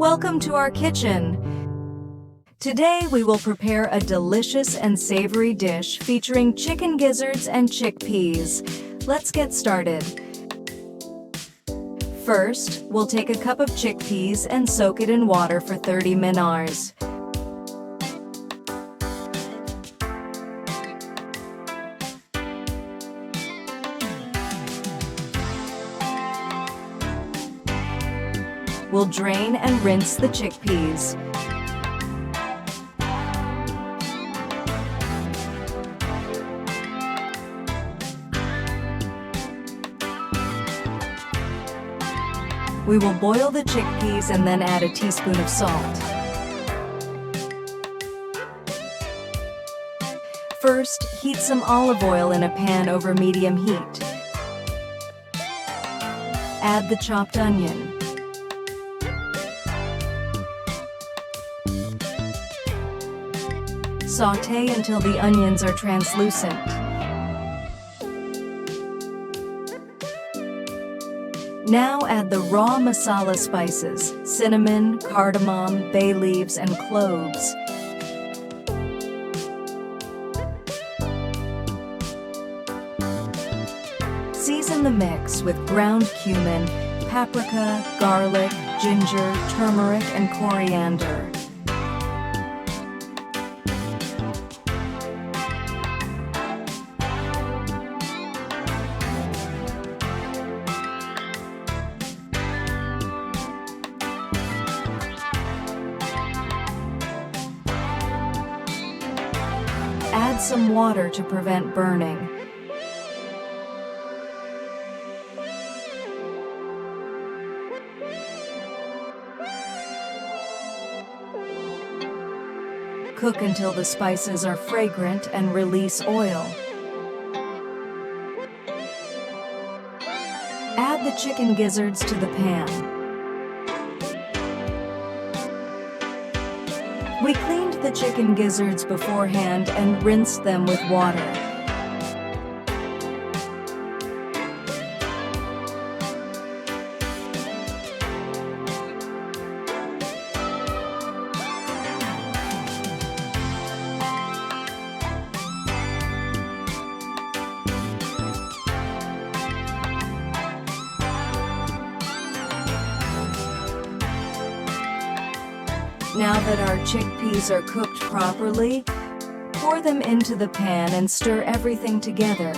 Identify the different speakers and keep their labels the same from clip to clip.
Speaker 1: Welcome to our kitchen. Today we will prepare a delicious and savory dish featuring chicken gizzards and chickpeas. Let's get started. First, we'll take a cup of chickpeas and soak it in water for 30 minutes. We'll drain and rinse the chickpeas. We will boil the chickpeas and then add a teaspoon of salt. First, heat some olive oil in a pan over medium heat. Add the chopped onion. Saute until the onions are translucent. Now add the raw masala spices, cinnamon, cardamom, bay leaves, and cloves. Season the mix with ground cumin, paprika, garlic, ginger, turmeric, and coriander. Add some water to prevent burning. Cook until the spices are fragrant and release oil. Add the chicken gizzards to the pan. We cleaned the chicken gizzards beforehand and rinsed them with water. Now that our chickpeas are cooked properly, pour them into the pan and stir everything together.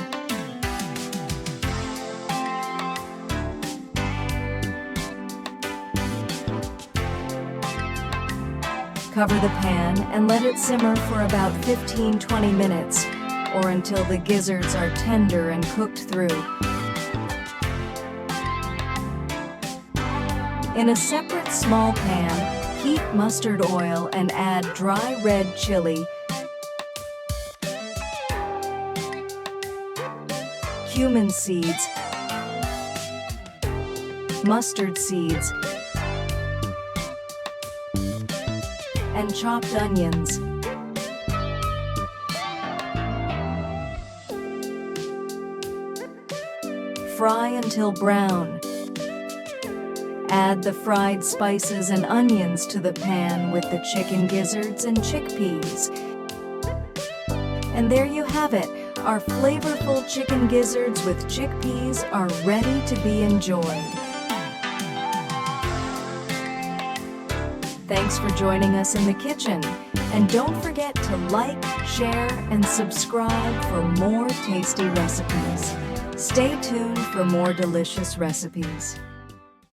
Speaker 1: Cover the pan and let it simmer for about 15-20 minutes, or until the gizzards are tender and cooked through. In a separate small pan, heat mustard oil and add dry red chili, cumin seeds, mustard seeds, and chopped onions. Fry until brown. Add the fried spices and onions to the pan with the chicken gizzards and chickpeas. And there you have it. Our flavorful chicken gizzards with chickpeas are ready to be enjoyed. Thanks for joining us in the kitchen. And don't forget to like, share, and subscribe for more tasty recipes. Stay tuned for more delicious recipes.